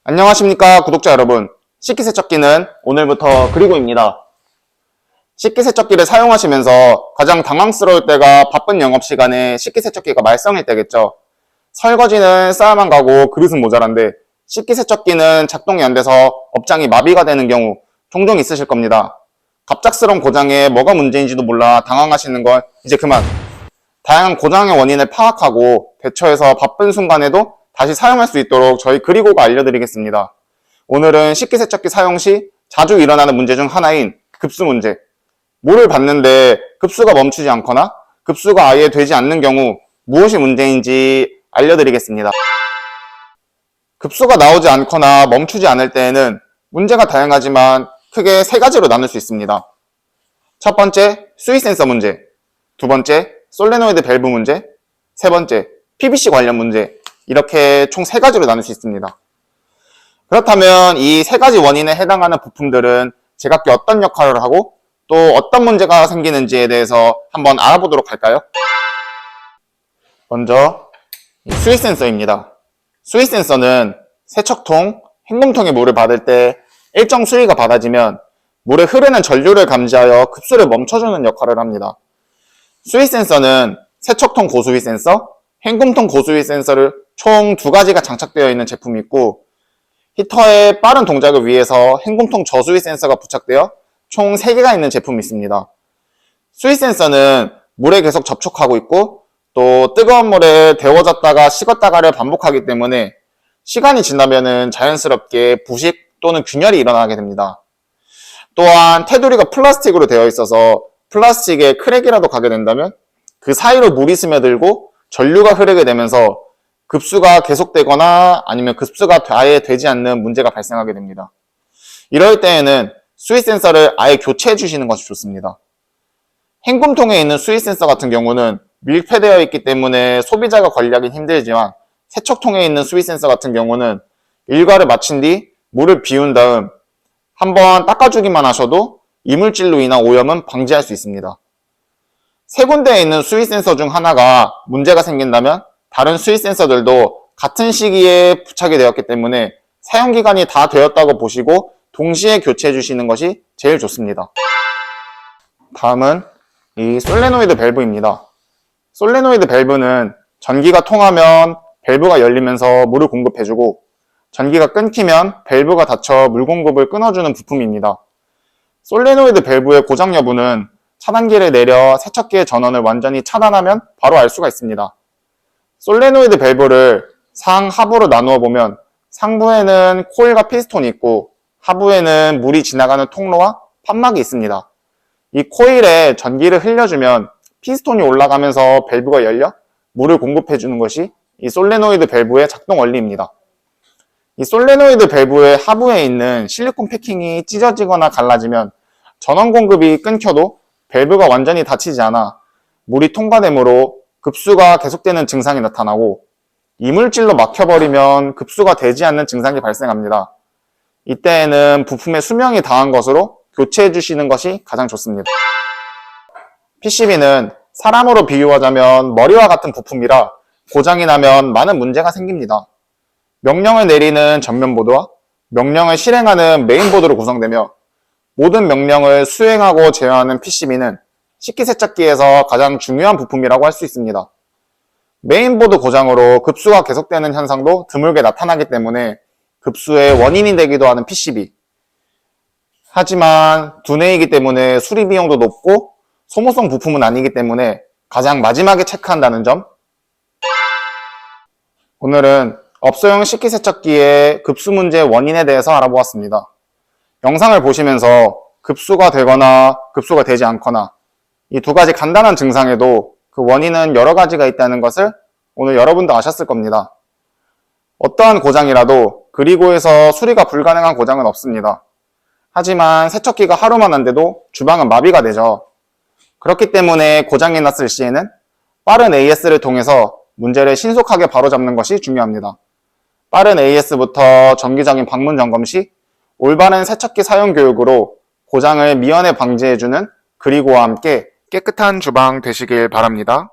안녕하십니까 구독자 여러분. 식기세척기는 오늘부터 그리고입니다. 식기세척기를 사용하시면서 가장 당황스러울 때가 바쁜 영업시간에 식기세척기가 말썽일 때겠죠. 설거지는 쌓아만 가고 그릇은 모자란데 식기세척기는 작동이 안 돼서 업장이 마비가 되는 경우 종종 있으실 겁니다. 갑작스러운 고장에 뭐가 문제인지도 몰라 당황하시는 건 이제 그만. 다양한 고장의 원인을 파악하고 대처해서 바쁜 순간에도 다시 사용할 수 있도록 저희 그리고가 알려드리겠습니다. 오늘은 식기세척기 사용 시 자주 일어나는 문제 중 하나인 급수 문제. 물을 받는데 급수가 멈추지 않거나 급수가 아예 되지 않는 경우 무엇이 문제인지 알려드리겠습니다. 급수가 나오지 않거나 멈추지 않을 때에는 문제가 다양하지만 크게 세 가지로 나눌 수 있습니다. 첫 번째, 수위 센서 문제. 두 번째, 솔레노이드 밸브 문제. 세 번째, PVC 관련 문제. 이렇게 총 세 가지로 나눌 수 있습니다. 그렇다면 이 세 가지 원인에 해당하는 부품들은 제각기 어떤 역할을 하고 또 어떤 문제가 생기는지에 대해서 한번 알아보도록 할까요? 먼저 수위 센서입니다. 수위 센서는 세척통, 헹굼통에 물을 받을 때 일정 수위가 받아지면 물에 흐르는 전류를 감지하여 급수를 멈춰주는 역할을 합니다. 수위 센서는 세척통 고수위 센서, 헹굼통 고수위 센서를 총 두 가지가 장착되어 있는 제품이 있고, 히터의 빠른 동작을 위해서 헹굼통 저수위 센서가 부착되어 총 3개가 있는 제품이 있습니다. 수위 센서는 물에 계속 접촉하고 있고 또 뜨거운 물에 데워졌다가 식었다가를 반복하기 때문에 시간이 지나면은 자연스럽게 부식 또는 균열이 일어나게 됩니다. 또한 테두리가 플라스틱으로 되어 있어서 플라스틱에 크랙이라도 가게 된다면 그 사이로 물이 스며들고 전류가 흐르게 되면서 급수가 계속되거나 아니면 급수가 아예 되지 않는 문제가 발생하게 됩니다. 이럴 때에는 수위 센서를 아예 교체해 주시는 것이 좋습니다. 헹굼통에 있는 수위 센서 같은 경우는 밀폐되어 있기 때문에 소비자가 관리하기 힘들지만 세척통에 있는 수위 센서 같은 경우는 일과를 마친 뒤 물을 비운 다음 한번 닦아주기만 하셔도 이물질로 인한 오염은 방지할 수 있습니다. 세 군데에 있는 수위 센서 중 하나가 문제가 생긴다면 다른 수위 센서들도 같은 시기에 부착이 되었기 때문에 사용기간이 다 되었다고 보시고 동시에 교체해 주시는 것이 제일 좋습니다. 다음은 이 솔레노이드 밸브입니다. 솔레노이드 밸브는 전기가 통하면 밸브가 열리면서 물을 공급해주고 전기가 끊기면 밸브가 닫혀 물 공급을 끊어주는 부품입니다. 솔레노이드 밸브의 고장 여부는 차단기를 내려 세척기의 전원을 완전히 차단하면 바로 알 수가 있습니다. 솔레노이드 밸브를 상하부로 나누어 보면 상부에는 코일과 피스톤이 있고 하부에는 물이 지나가는 통로와 판막이 있습니다. 이 코일에 전기를 흘려주면 피스톤이 올라가면서 밸브가 열려 물을 공급해주는 것이 이 솔레노이드 밸브의 작동 원리입니다. 이 솔레노이드 밸브의 하부에 있는 실리콘 패킹이 찢어지거나 갈라지면 전원 공급이 끊겨도 밸브가 완전히 닫히지 않아 물이 통과되므로 급수가 계속되는 증상이 나타나고 이물질로 막혀버리면 급수가 되지 않는 증상이 발생합니다. 이때에는 부품의 수명이 다한 것으로 교체해 주시는 것이 가장 좋습니다. PCB는 사람으로 비유하자면 머리와 같은 부품이라 고장이 나면 많은 문제가 생깁니다. 명령을 내리는 전면보드와 명령을 실행하는 메인보드로 구성되며 모든 명령을 수행하고 제어하는 PCB는 식기세척기에서 가장 중요한 부품이라고 할 수 있습니다. 메인보드 고장으로 급수가 계속되는 현상도 드물게 나타나기 때문에 급수의 원인이 되기도 하는 PCB. 하지만 두뇌이기 때문에 수리 비용도 높고 소모성 부품은 아니기 때문에 가장 마지막에 체크한다는 점. 오늘은 업소용 식기세척기의 급수 문제의 원인에 대해서 알아보았습니다. 영상을 보시면서 급수가 되거나 급수가 되지 않거나 이 두 가지 간단한 증상에도 그 원인은 여러 가지가 있다는 것을 오늘 여러분도 아셨을 겁니다. 어떠한 고장이라도 그리고에서 수리가 불가능한 고장은 없습니다. 하지만 세척기가 하루만 안 돼도 주방은 마비가 되죠. 그렇기 때문에 고장이 났을 시에는 빠른 AS를 통해서 문제를 신속하게 바로잡는 것이 중요합니다. 빠른 AS부터 정기적인 방문 점검 시 올바른 세척기 사용 교육으로 고장을 미연에 방지해주는 그리고와 함께 깨끗한 주방 되시길 바랍니다.